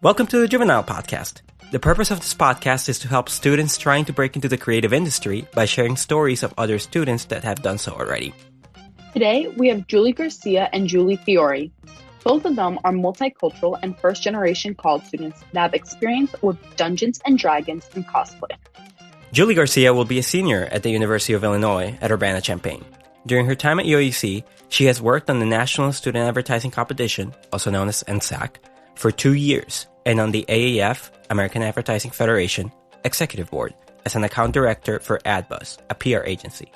Welcome to the Juvenile podcast. The purpose of this podcast is to help students trying to break into the creative industry by sharing stories of other students that have done so already. Today, we have Julie Garcia and Julie Fiore. Both of them are multicultural and first-generation college students that have experience with Dungeons & Dragons and cosplay. Julie Garcia will be a senior at the University of Illinois at Urbana-Champaign. During her time at UIUC, she has worked on the National Student Advertising Competition, also known as NSAC, for 2 years, and on the AAF, American Advertising Federation, Executive Board as an account director for AdBuzz, a PR agency.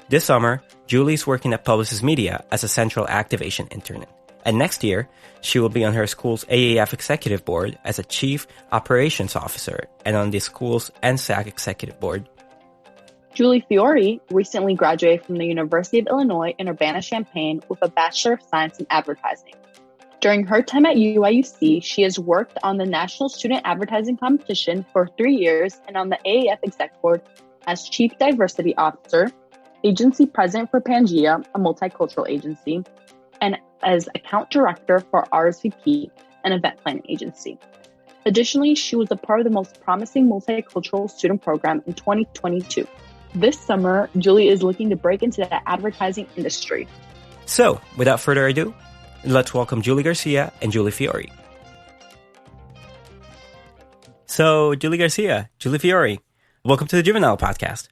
This summer, Julie is working at Publicis Media as a central activation intern. And next year, she will be on her school's AAF Executive Board as a Chief Operations Officer and on the school's NSAC Executive Board. Julie Fiore recently graduated from the University of Illinois in Urbana-Champaign with a Bachelor of Science in Advertising. During her time at UIUC, she has worked on the National Student Advertising Competition for 3 years and on the AAF Exec Board as Chief Diversity Officer, Agency President for Pangea, a multicultural agency, and as Account Director for RSVP, an event planning agency. Additionally, she was a part of the most promising multicultural student program in 2022. This summer, Julie is looking to break into the advertising industry. So, without further ado, let's welcome Julie Garcia and Julie Fiore. So, Julie Garcia, Julie Fiore, welcome to the Juvenile podcast.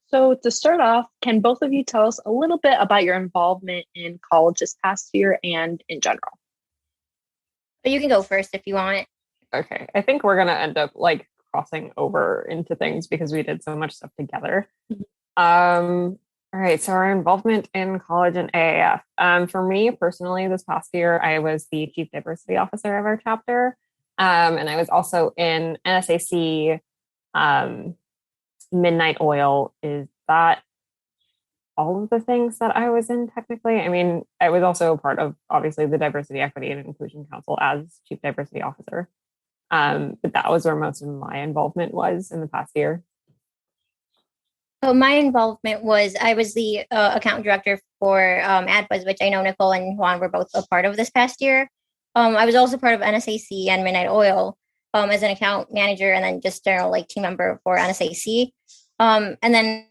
So to start off, can both of you tell us a little bit about your involvement in college this past year and in general? You can go first if you want. Okay. I think we're going to end up crossing over into things because we did so much stuff together. All right. So our involvement in college and AAF. For me personally, this past year, I was the Chief Diversity Officer of our chapter. And I was also in NSAC, Midnight Oil. Is that all of the things that I was in technically? I mean, I was also a part of, obviously, the Diversity, Equity, and Inclusion Council as Chief Diversity Officer. But that was where most of my involvement was in the past year. So my involvement was, I was the account director for AdBuzz, which I know Nicole and Juan were both a part of this past year. I was also part of NSAC and Midnight Oil as an account manager and then just general team member for NSAC. And then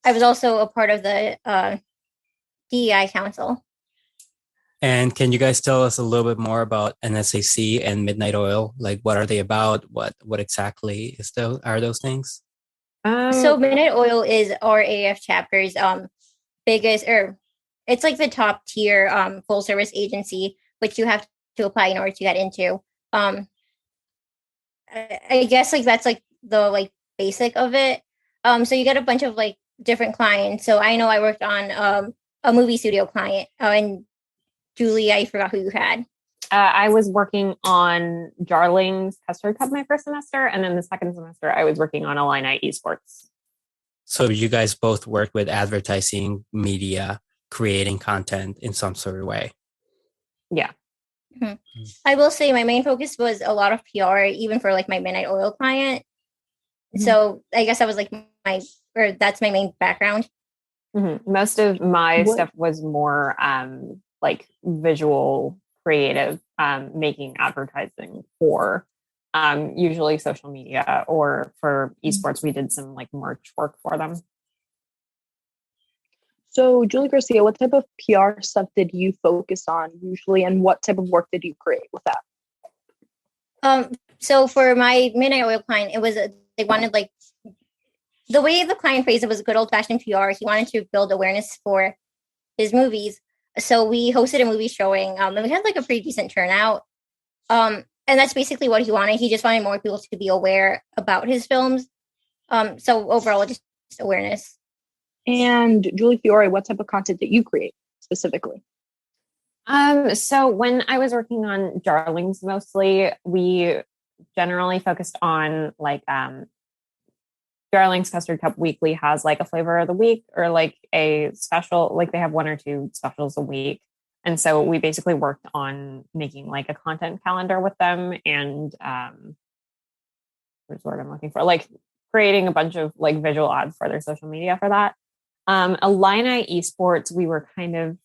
I was also a part of the DEI Council. And can you guys tell us a little bit more about NSAC and Midnight Oil? What are they about? What exactly are those things? So Midnight Oil is our AF chapter's biggest, or it's the top tier full service agency, which you have to apply in order to get into. I guess that's the basic of it. So you get a bunch of different clients. So I know I worked on a movie studio client. And Julie, I forgot who you had. I was working on Jarling's Custard Cup my first semester, and then the second semester I was working on Illini Esports. So you guys both worked with advertising, media, creating content in some sort of way. Yeah. Mm-hmm. I will say my main focus was a lot of PR, even for my Midnight Oil client. Mm-hmm. So I guess that was that's my main background. Mm-hmm. Most of my stuff was more visual, creative, making advertising for usually social media, or for esports, we did some merch work for them. So Julie Garcia, what type of PR stuff did you focus on usually, and what type of work did you create with that? So for my Midnight Oil client, it was they wanted the way the client phrased it was good old fashioned PR. He wanted to build awareness for his movies. So we hosted a movie showing, and we had a pretty decent turnout. And that's basically what he wanted. He just wanted more people to be aware about his films. So overall, just awareness. And Julie Fiore, what type of content did you create specifically? So when I was working on Jarlings, mostly, we generally focused on Jarling's Custard Cup Weekly has a flavor of the week, or a special, they have 1 or 2 specials a week. And so we basically worked on making a content calendar with them, and what's the word I'm looking for? Creating a bunch of visual ads for their social media for that. Illini Esports, we were kind of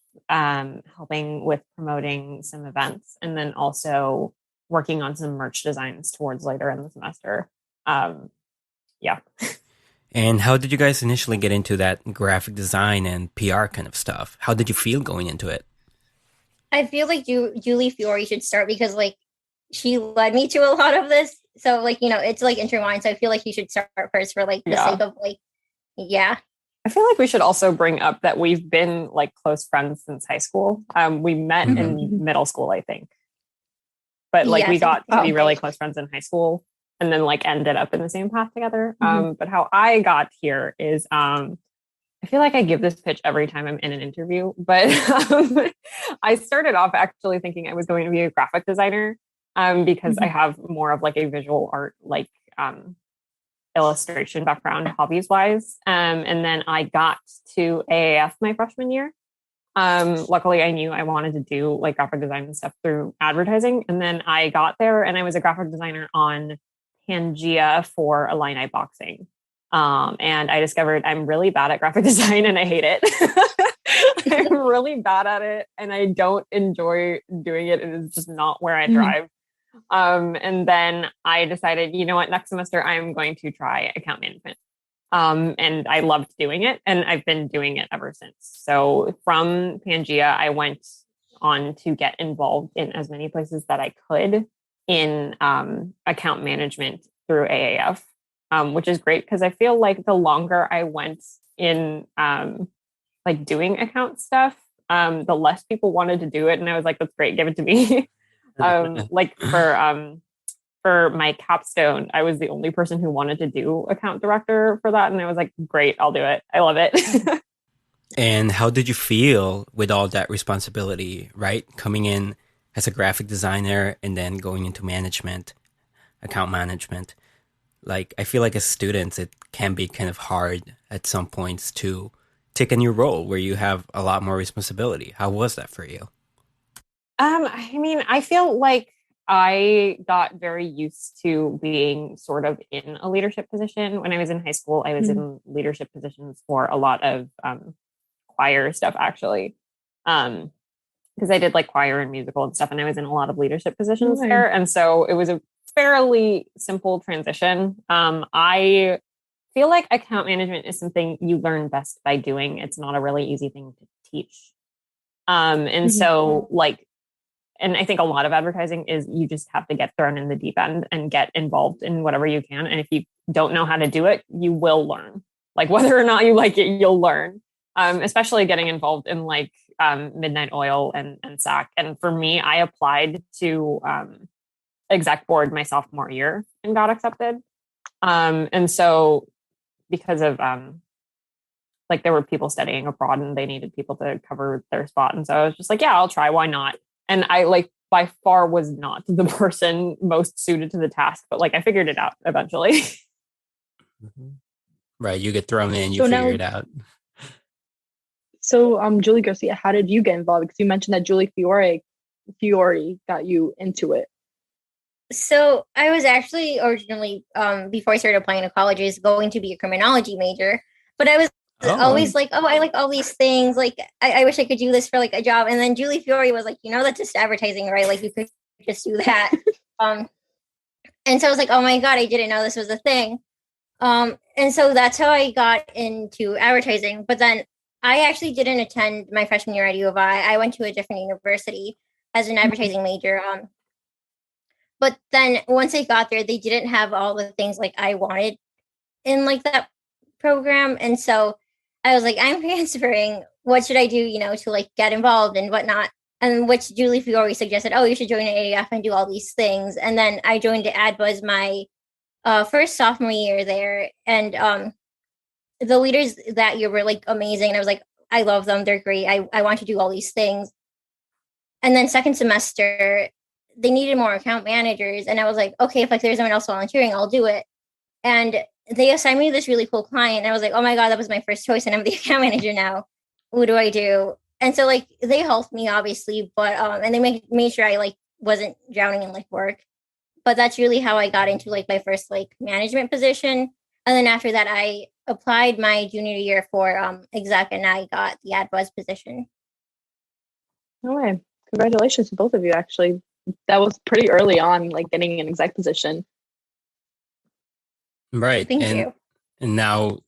helping with promoting some events, and then also working on some merch designs towards later in the semester. Yeah. And how did you guys initially get into that graphic design and PR kind of stuff? How did you feel going into it? I feel like Julie Fiore should start because like she led me to a lot of this. So like, it's like intertwined. So I feel like you should start first for like the sake of like, yeah. I feel like we should also bring up that we've been like close friends since high school. We met in middle school, I think. But like we got to be really close friends in high school and then like ended up in the same path together. But how I got here is I feel like I give this pitch every time I'm in an interview, but I started off actually thinking I was going to be a graphic designer because I have more of like a visual art, like illustration background hobbies wise. And then I got to AAF my freshman year. Luckily I knew I wanted to do like graphic design and stuff through advertising. And then I got there and I was a graphic designer on Pangea for Illini boxing. And I discovered I'm really bad at graphic design and I hate it. I'm really bad at it and I don't enjoy doing it. It is just not where I thrive. And then I decided, you know what, next semester I'm going to try account management. And I loved doing it and I've been doing it ever since. So from Pangea, I went on to get involved in as many places that I could in account management through AAF. Which is great because I feel like the longer I went in like doing account stuff, the less people wanted to do it. And I was like, that's great, give it to me. Like for my capstone, I was the only person who wanted to do account director for that. And I was like, great, I'll do it. I love it. And how did you feel with all that responsibility, right? Coming in as a graphic designer and then going into management, account management. Like, I feel like as students, it can be kind of hard at some points to take a new role where you have a lot more responsibility. How was that for you? I mean, I feel like I got very used to being sort of in a leadership position. When I was in high school, I was in leadership positions for a lot of choir stuff, actually. Because I did like choir and musical and stuff, and I was in a lot of leadership positions there. And so it was a fairly simple transition. I feel like account management is something you learn best by doing. It's not a really easy thing to teach. And so like, and I think a lot of advertising is you just have to get thrown in the deep end and get involved in whatever you can. And if you don't know how to do it, you will learn. Like whether or not you like it, you'll learn. Especially getting involved in like Midnight Oil and NSAC. And for me, I applied to exec board my sophomore year and got accepted. And so because of like there were people studying abroad and they needed people to cover their spot. And so I was just like, yeah, I'll try. Why not? And I like by far was not the person most suited to the task, but like I figured it out eventually. Right. You get thrown in, you figure it out. So Julie Garcia, how did you get involved? Because you mentioned that Julie Fiore got you into it. So I was actually originally, before I started applying to colleges, going to be a criminology major, but I was always like, oh, I like all these things. Like, I wish I could do this for like a job. And then Julie Fiore was like, that's just advertising, right? Like you could just do that. And so I was like, oh my God, I didn't know this was a thing. And so that's how I got into advertising. But then I actually didn't attend my freshman year at U of I. I went to a different university as an advertising major. But then once I got there, they didn't have all the things like I wanted in like that program. And so I was like, I'm transferring. What should I do, to like get involved and whatnot? And which Julie Fiore suggested, oh, you should join an AAF and do all these things. And then I joined AdBuzz my first sophomore year there. And the leaders that year were like amazing. And I was like, I love them. They're great. I want to do all these things. And then second semester, they needed more account managers. And I was like, okay, if like there's someone else volunteering, I'll do it. And they assigned me this really cool client. And I was like, oh my God, that was my first choice. And I'm the account manager now. What do I do? And so like they helped me obviously, but and they made sure I like wasn't drowning in like work. But that's really how I got into like my first like management position. And then after that, I applied my junior year for exec and I got the AdBuzz position. No way. Congratulations to both of you, actually. that was pretty early on, like getting an exec position. Right. Thank you. And now,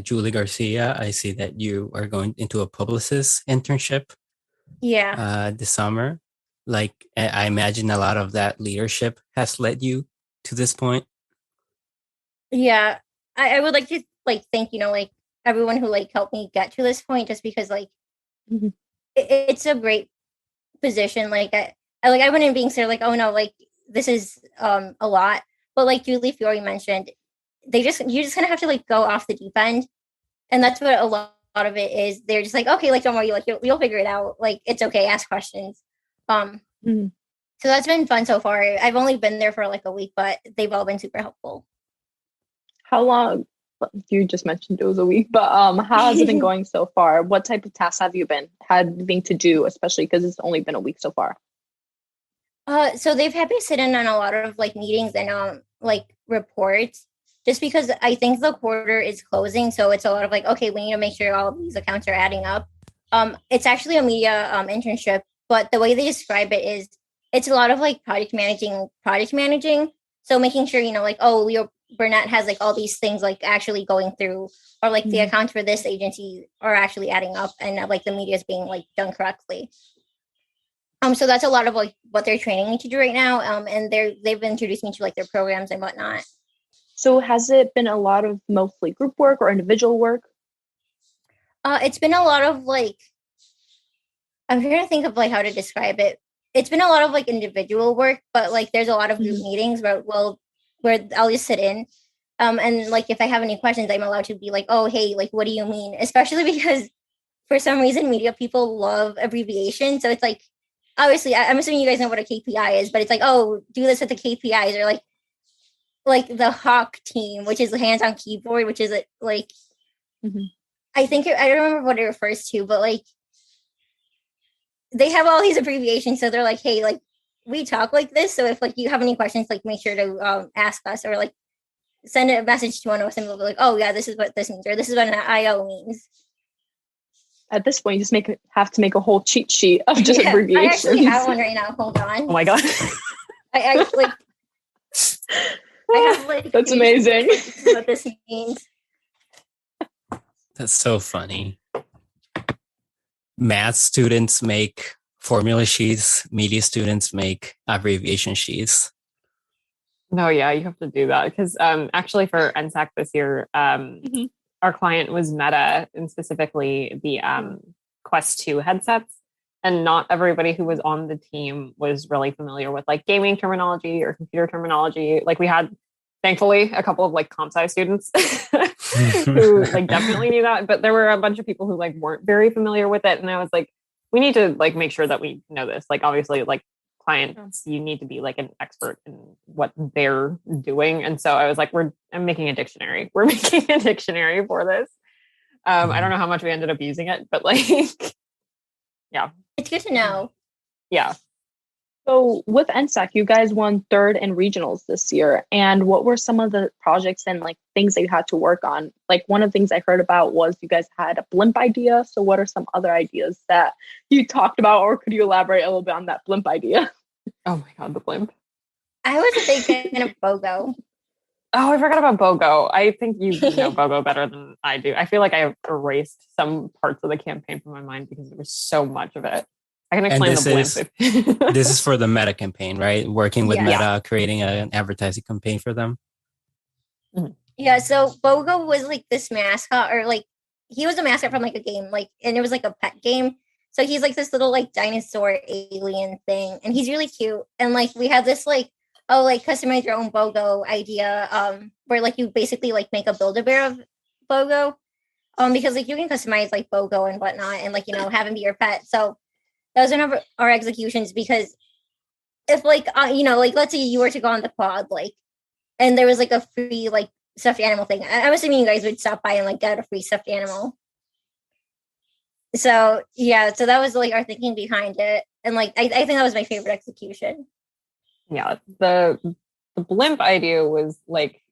Julie Garcia, I see that you are going into a publicist internship this summer. Like, I imagine a lot of that leadership has led you to this point. Yeah. I would like to like thank, like everyone who like helped me get to this point, just because like it's a great position. Like I went in being sort of like, oh no, like this is a lot. But like Julie Fiore mentioned, you just kind of have to like go off the deep end. And that's what a lot of it is. They're just like, okay, like don't worry, like you'll figure it out. Like it's okay, ask questions. So that's been fun so far. I've only been there for like a week, but they've all been super helpful. How long? You just mentioned it was a week, but how has it been going so far? What type of tasks have you been having to do, especially because it's only been a week so far? So they've had me sit in on a lot of like meetings and like reports, just because I think the quarter is closing. So it's a lot of like, okay, we need to make sure all of these accounts are adding up. It's actually a media internship, but the way they describe it is it's a lot of like project managing. So making sure, like, oh, Leo Burnett has like all these things like actually going through, or like the accounts for this agency are actually adding up, and like the media is being like done correctly. So that's a lot of like what they're training me to do right now. And they've introduced me to like their programs and whatnot. So has it been a lot of mostly group work or individual work? It's been a lot of like, I'm trying to think of like how to describe it. It's been a lot of like individual work, but like there's a lot of group meetings where I'll just sit in. And like if I have any questions, I'm allowed to be like, oh, hey, like what do you mean? Especially because for some reason media people love abbreviations. So it's like, obviously I'm assuming you guys know what a KPI is, but it's like, oh, do this with the KPIs, or like the Hawk team, which is the hands on keyboard, which is like I think I don't remember what it refers to, but like they have all these abbreviations. So they're like, hey, like we talk like this. So if like you have any questions, like make sure to ask us, or like send a message to one of us and we'll be like, oh yeah, this is what this means, or this is what an IO means. At this point, you just have to make a whole cheat sheet of just abbreviations. I actually have one right now. Hold on. Oh my god. I have like that's amazing. What this means. That's so funny. Math students make formula sheets, media students make abbreviation sheets. No, yeah, you have to do that because actually for NSAC this year, our client was Meta, and specifically the Quest 2 headsets. And not everybody who was on the team was really familiar with like gaming terminology or computer terminology. Like we had, thankfully, a couple of like comp sci students who like definitely knew that, but there were a bunch of people who like weren't very familiar with it. And I was like, we need to like make sure that we know this. Like obviously, like clients, you need to be like an expert in what they're doing. And so I was like, I'm making a dictionary. We're making a dictionary for this. I don't know how much we ended up using it, but like, yeah. It's good to know. Yeah. So with NSAC, you guys won third in regionals this year. And what were some of the projects and like things that you had to work on? Like one of the things I heard about was you guys had a blimp idea. So what are some other ideas that you talked about, or could you elaborate a little bit on that blimp idea? Oh my god, the blimp. I was a big fan of BOGO. Oh, I forgot about BOGO. I think you know BOGO better than I do. I feel like I erased some parts of the campaign from my mind because there was so much of it. I can explain the blimp. This is for the Meta campaign, right? Working with Meta, creating an advertising campaign for them. Yeah, so BOGO was like this mascot, or like he was a mascot from like a game, like, and it was like a pet game. So he's like this little like dinosaur alien thing, and he's really cute. And like we had this like, oh, like customize your own BOGO idea, where like you basically like make a Build-A-Bear of BOGO, because like you can customize like BOGO and whatnot, and like have him be your pet. So that was one of our executions, because if like like let's say you were to go on the quad, like, and there was like a free like stuffed animal thing, I'm assuming you guys would stop by and like get a free stuffed animal. So yeah, so that was like our thinking behind it, and like I think that was my favorite execution. Yeah, the blimp idea was like,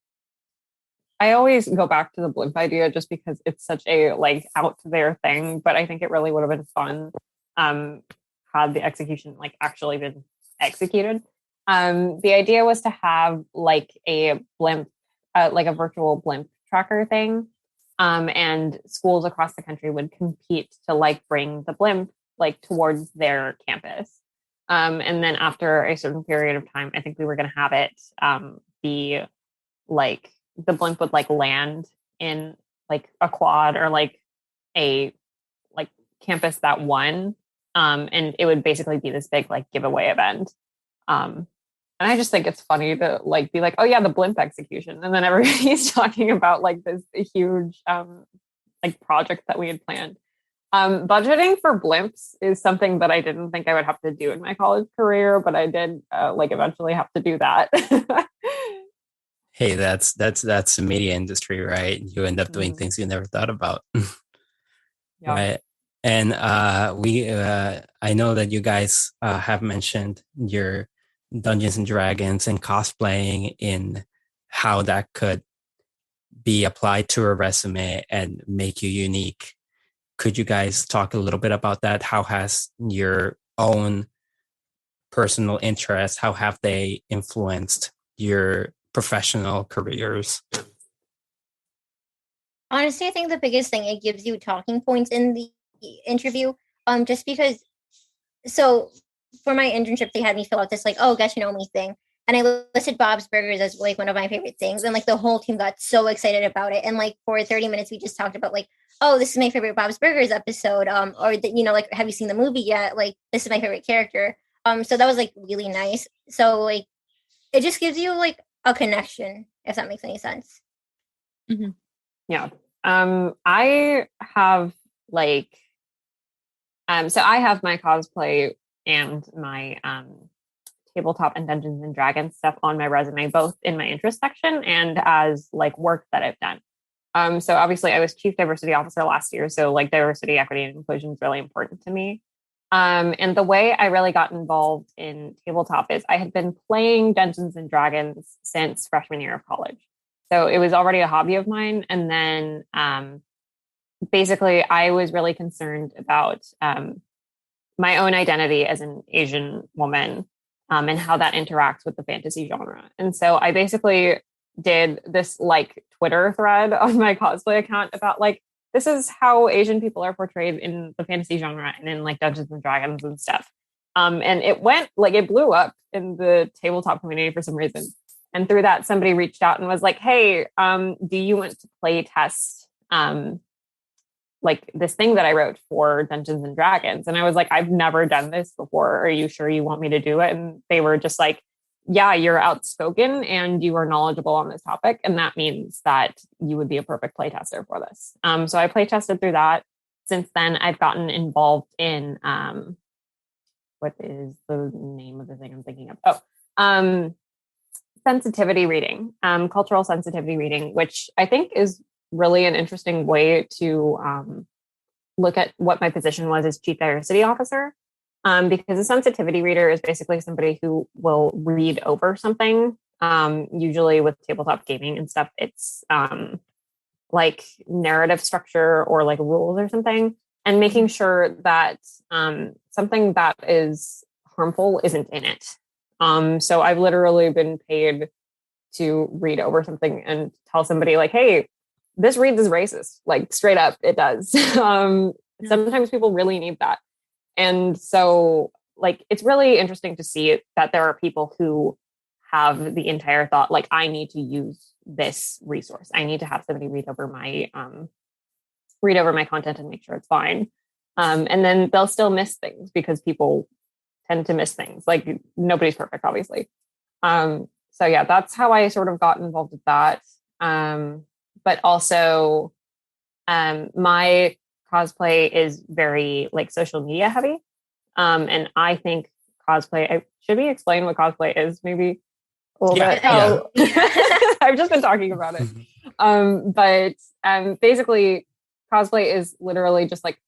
I always go back to the blimp idea just because it's such a like out there thing, but I think it really would have been fun had the execution like actually been executed. The idea was to have like a blimp, like a virtual blimp tracker thing. And schools across the country would compete to like bring the blimp like towards their campus. And then after a certain period of time, I think we were going to have it be like the blimp would like land in like a quad or like a like campus that won. And it would basically be this big like giveaway event. And I just think it's funny to like be like, oh yeah, the blimp execution. And then everybody's talking about like this huge like project that we had planned. Budgeting for blimps is something that I didn't think I would have to do in my college career, but I did like eventually have to do that. Hey, that's the media industry, right? You end up doing things you never thought about. Yeah. Right. And I know that you guys have mentioned your Dungeons and Dragons and cosplaying in how that could be applied to a resume and make you unique. Could you guys talk a little bit about that? How has your own personal interests, how have they influenced your professional careers? Honestly, I think the biggest thing, it gives you talking points in the interview. Just because, so for my internship, they had me fill out this like, oh, get to know me thing. And I listed Bob's Burgers as like one of my favorite things. And like the whole team got so excited about it. And like for 30 minutes, we just talked about like, oh, this is my favorite Bob's Burgers episode. Or, like, have you seen the movie yet? Like, this is my favorite character. So that was like really nice. So like, it just gives you like a connection, if that makes any sense. Mm-hmm. Yeah. I have like, so I have my cosplay and my tabletop and Dungeons and Dragons stuff on my resume, both in my interest section and as like work that I've done. So obviously I was chief diversity officer last year. So like diversity, equity, and inclusion is really important to me. And the way I really got involved in tabletop is I had been playing Dungeons and Dragons since freshman year of college. So it was already a hobby of mine. And then basically I was really concerned about my own identity as an Asian woman and how that interacts with the fantasy genre. And so I basically did this like Twitter thread on my cosplay account about like, this is how Asian people are portrayed in the fantasy genre and in like Dungeons and Dragons and stuff. And it went like, it blew up in the tabletop community for some reason. And through that, somebody reached out and was like, hey, do you want to play test like this thing that I wrote for Dungeons and Dragons? And I was like, I've never done this before. Are you sure you want me to do it? And they were just like, yeah, you're outspoken and you are knowledgeable on this topic. And that means that you would be a perfect playtester for this. So I playtested through that. Since then, I've gotten involved in, what is the name of the thing I'm thinking of? Sensitivity reading, cultural sensitivity reading, which I think is really an interesting way to look at what my position was as chief diversity officer. Because a sensitivity reader is basically somebody who will read over something. Usually with tabletop gaming and stuff, it's like narrative structure or like rules or something, and making sure that something that is harmful isn't in it. So I've literally been paid to read over something and tell somebody like, hey, this reads as racist, like straight up, it does. Sometimes people really need that. And so like, it's really interesting to see that there are people who have the entire thought, like, I need to use this resource. I need to have somebody read over my content and make sure it's fine. And then they'll still miss things because people tend to miss things. Like nobody's perfect, obviously. So yeah, that's how I sort of got involved with that. But also my cosplay is very like social media heavy. And I think cosplay, should we explain what cosplay is maybe a little bit? Yeah. I've just been talking about it. But basically cosplay is literally just like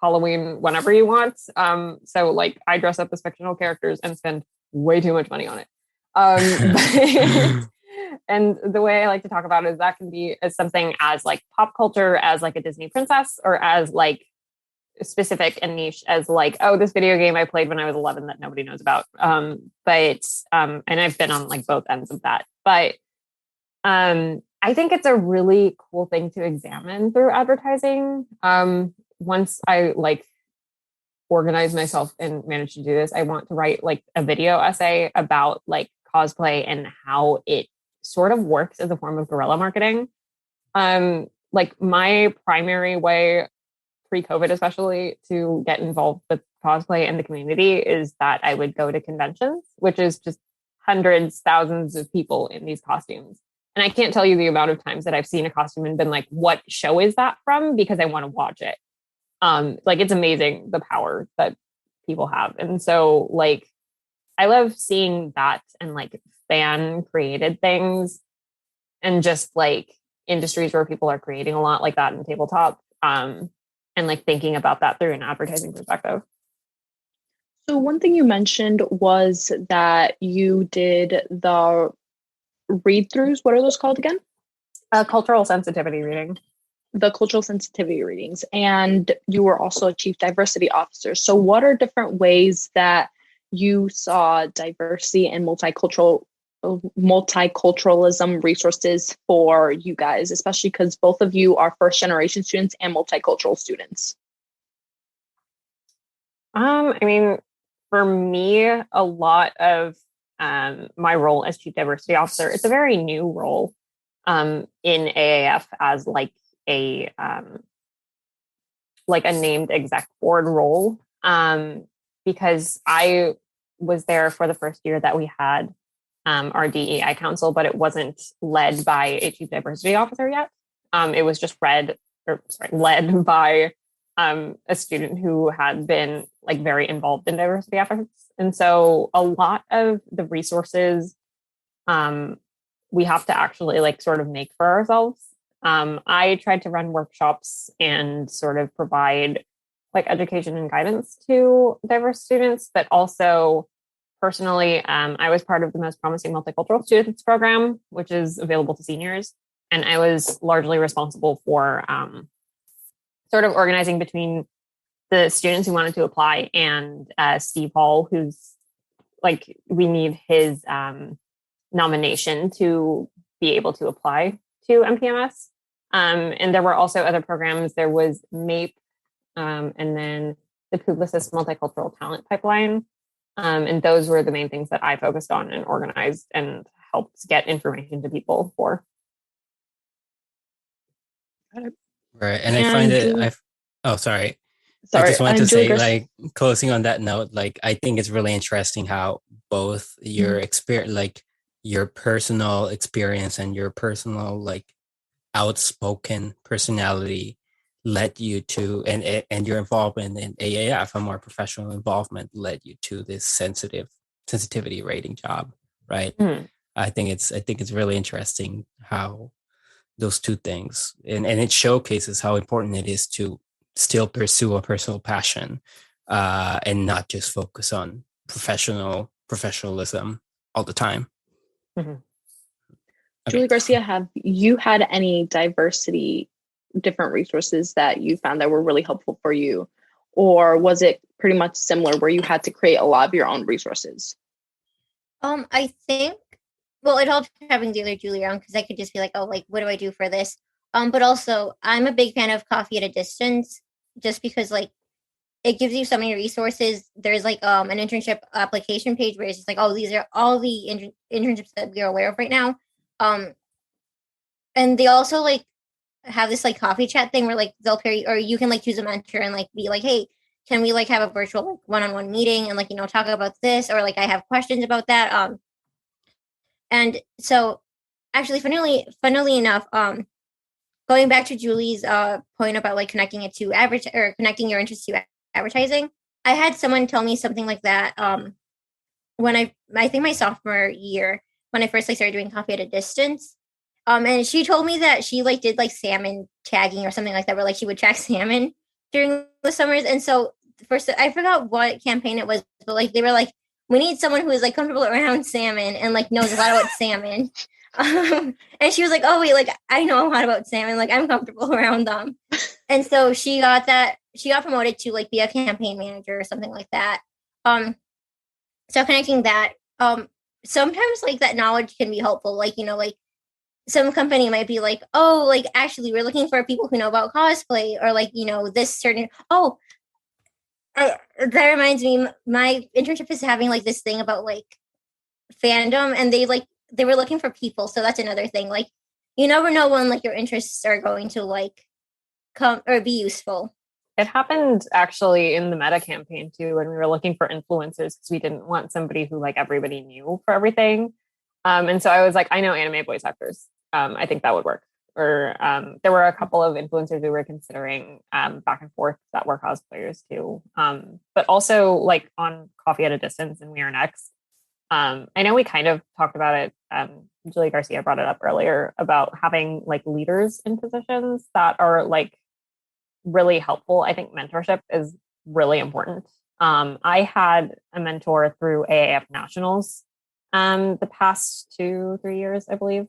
Halloween whenever you want. So like I dress up as fictional characters and spend way too much money on it. And the way I like to talk about it is that can be as something as like pop culture, as like a Disney princess, or as like specific and niche as like, oh, this video game I played when I was 11 that nobody knows about. And I've been on like both ends of that. But I think it's a really cool thing to examine through advertising. Once I like organize myself and manage to do this, I want to write like a video essay about like cosplay and how it sort of works as a form of guerrilla marketing. Like my primary way pre-COVID, especially, to get involved with cosplay in the community is that I would go to conventions, which is just hundreds, thousands of people in these costumes. And I can't tell you the amount of times that I've seen a costume and been like, what show is that from? Because I want to watch it. Like it's amazing the power that people have. And so like, I love seeing that and like fan created things and just like industries where people are creating a lot like that in tabletop. And like thinking about that through an advertising perspective. So one thing you mentioned was that you did the read-throughs. What are those called again? Cultural sensitivity reading. The cultural sensitivity readings. And you were also a chief diversity officer. So what are different ways that you saw diversity and multiculturalism resources for you guys, especially because both of you are first generation students and multicultural students? I mean, for me, a lot of my role as chief diversity officer, it's a very new role in AAF as like a named exec board role, because I was there for the first year that we had our DEI council, but it wasn't led by a chief diversity officer yet. It was just led by a student who had been like very involved in diversity efforts. And so a lot of the resources we have to actually like sort of make for ourselves. I tried to run workshops and sort of provide like education and guidance to diverse students, but also personally, I was part of the Most Promising Multicultural Students program, which is available to seniors. And I was largely responsible for sort of organizing between the students who wanted to apply and Steve Hall, who's like, we need his nomination to be able to apply to MPMS. And there were also other programs. There was MAPE, and then the Publicis Multicultural Talent Pipeline. And those were the main things that I focused on and organized and helped get information to people for. Right. And I find it, sorry. I just want to say, like, closing on that note, like, I think it's really interesting how both your experience, like your personal experience and your personal, like, outspoken personality led you to, and your involvement in AAF, a more professional involvement, led you to this sensitivity rating job, right? I think it's really interesting how those two things, and it showcases how important it is to still pursue a personal passion, and not just focus on professionalism all the time. Okay. Julie Garcia, have you had any diversity, different resources that you found that were really helpful for you? Or was it pretty much similar where you had to create a lot of your own resources? I think, well, it helped having the other Julie around because I could just be like, oh, like, what do I do for this? But also, I'm a big fan of Coffee at a Distance, just because, like, it gives you so many resources. There's, like, an internship application page where it's just like, oh, these are all the internships that we are aware of right now. And they also, like, have this, like, coffee chat thing where, like, they'll pair you, or you can, like, choose a mentor and, like, be like, hey, can we, like, have a virtual, like, one-on-one meeting and, like, you know, talk about this, or, like, I have questions about that. And so, actually, funnily enough, going back to Julie's point about like connecting it to connecting your interest to advertising, I had someone tell me something like that when I think my sophomore year, when I first like started doing Coffee at a Distance. And she told me that she like did like salmon tagging or something like that, where like she would track salmon during the summers. And so first, I forgot what campaign it was, but like they were like, we need someone who is like comfortable around salmon and like knows a lot about salmon. And she was like, oh wait, like I know a lot about salmon, like I'm comfortable around them. And so she got that she got promoted to like be a campaign manager or something like that. So connecting that, sometimes like that knowledge can be helpful. Like, like some company might be like, oh, like actually we're looking for people who know about cosplay, or like, this certain, that reminds me, my internship is having like this thing about like fandom, and they were looking for people. So that's another thing. Like, you never know when like your interests are going to like come or be useful. It happened actually in the Meta campaign too, when we were looking for influencers, because we didn't want somebody who like everybody knew for everything. And so I was like, I know anime voice actors. I think that would work. Or there were a couple of influencers we were considering back and forth that were cosplayers too. But also like on Coffee at a Distance and We Are Next. I know we kind of talked about it. Julie Garcia brought it up earlier about having like leaders in positions that are like really helpful. I think mentorship is really important. I had a mentor through AAF Nationals the past 2-3 years, I believe.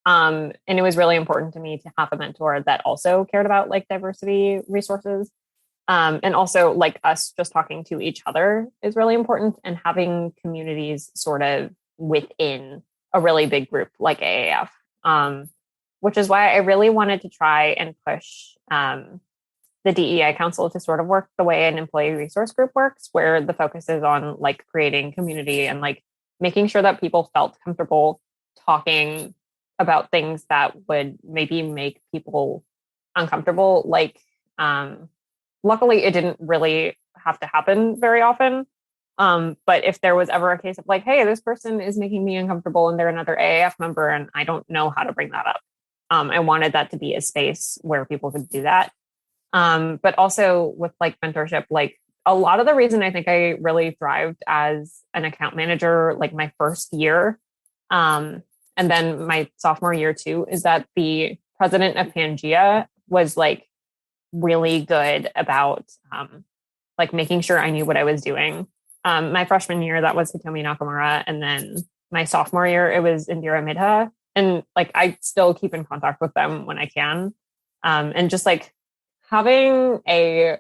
And it was really important to me to have a mentor that also cared about like diversity resources. And also like us just talking to each other is really important, and having communities sort of within a really big group like AAF, which is why I really wanted to try and push the DEI Council to sort of work the way an employee resource group works, where the focus is on like creating community and like making sure that people felt comfortable talking about things that would maybe make people uncomfortable. Like, luckily, it didn't really have to happen very often. But if there was ever a case of like, hey, this person is making me uncomfortable and they're another AAF member and I don't know how to bring that up, I wanted that to be a space where people could do that. But also with like mentorship, like a lot of the reason I think I really thrived as an account manager, like my first year, and then my sophomore year too, is that the president of Pangea was like really good about like making sure I knew what I was doing. My freshman year, that was Hitomi Nakamura. And then my sophomore year, it was Indira Midha. And like, I still keep in contact with them when I can. And just like having a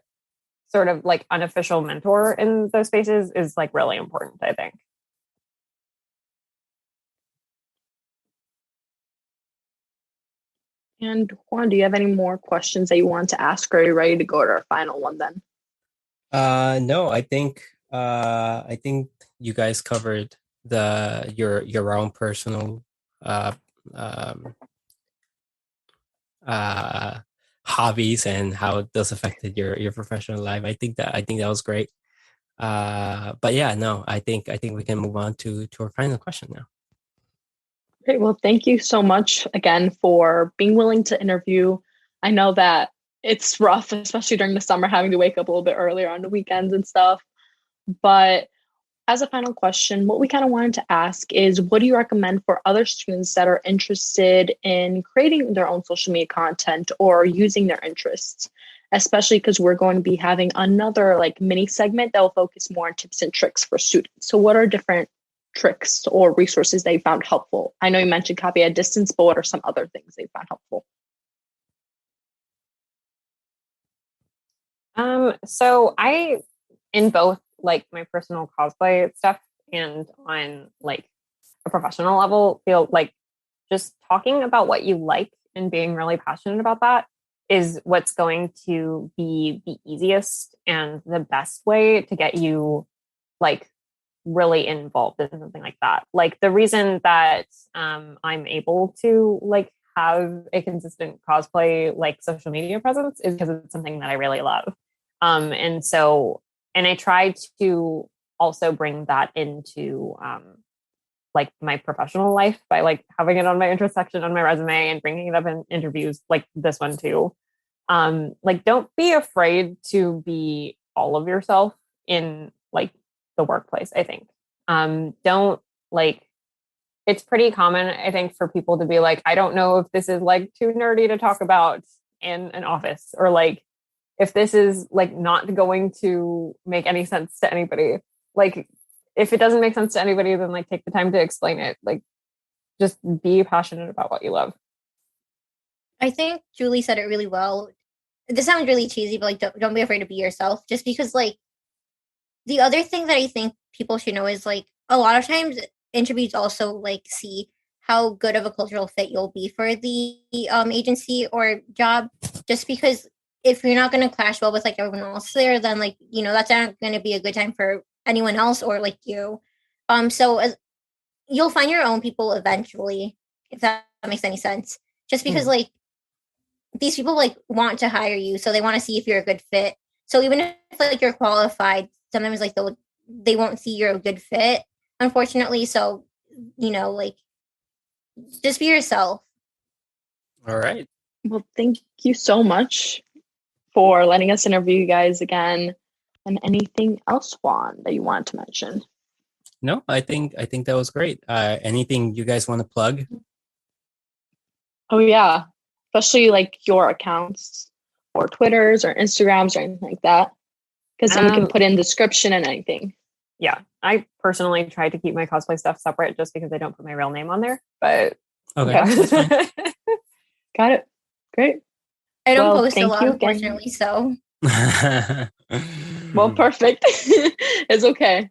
sort of like unofficial mentor in those spaces is like really important, I think. And Juan, do you have any more questions that you want to ask, or are you ready to go to our final one then? No, I think you guys covered your own personal um, hobbies and how those affected your professional life. I think that was great. But yeah, no, I think we can move on to our final question now. Great. Well, thank you so much again for being willing to interview. I know that it's rough, especially during the summer, having to wake up a little bit earlier on the weekends and stuff. But as a final question, what we kind of wanted to ask is, what do you recommend for other students that are interested in creating their own social media content or using their interests? Especially because we're going to be having another like mini segment that will focus more on tips and tricks for students. So what are different tricks or resources that you found helpful? I know you mentioned Copy at Distance, but what are some other things that you found helpful? So I, in both like my personal cosplay stuff and on like a professional level, feel like just talking about what you like and being really passionate about that is what's going to be the easiest and the best way to get you like really involved in something like that. Like the reason that I'm able to like have a consistent cosplay like social media presence is because it's something that I really love. And I try to also bring that into like my professional life by like having it on my interest section on my resume and bringing it up in interviews like this one too. Like don't be afraid to be all of yourself in like the workplace, I think. Don't like, it's pretty common, I think, for people to be like, I don't know if this is like too nerdy to talk about in an office, or like if this is like not going to make any sense to anybody. Like if it doesn't make sense to anybody, then like take the time to explain it. Like just be passionate about what you love. I think Julie said it really well. this sounds really cheesy, but like don't be afraid to be yourself. Just because like the other thing that I think people should know is like a lot of times interviews also like see how good of a cultural fit you'll be for the agency or job. Just because if you're not going to clash well with like everyone else there, then like that's not going to be a good time for anyone else or like you. So you'll find your own people eventually, if that makes any sense. Just because like these people like want to hire you, so they want to see if you're a good fit. So even if like you're qualified, sometimes like they won't see you're a good fit, unfortunately. So like just be yourself. All right. Well, thank you so much for letting us interview you guys again. And anything else, Juan, that you wanted to mention? No, I think that was great. Anything you guys want to plug? Oh yeah, especially like your accounts or Twitters or Instagrams or anything like that, because then we can put in description and anything. Yeah, I personally try to keep my cosplay stuff separate just because I don't put my real name on there. But okay. That's fine. Got it. Great. I don't post a lot, unfortunately, so. Well, perfect. It's okay.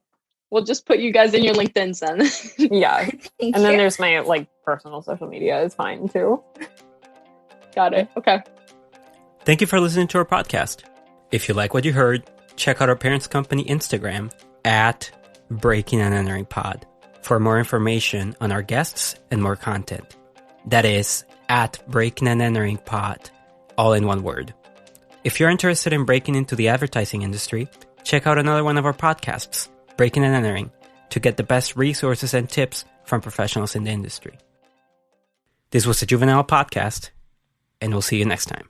We'll just put you guys in your LinkedIn's then. Yeah. And then there's my like personal social media is fine too. Got it. Okay. Thank you for listening to our podcast. If you like what you heard, check out our parents' company Instagram at Breaking and Entering Pod for more information on our guests and more content. That is at Breaking and Entering Pod, all in one word. If you're interested in breaking into the advertising industry, check out another one of our podcasts, Breaking and Entering, to get the best resources and tips from professionals in the industry. This was the Juvenile podcast, and we'll see you next time.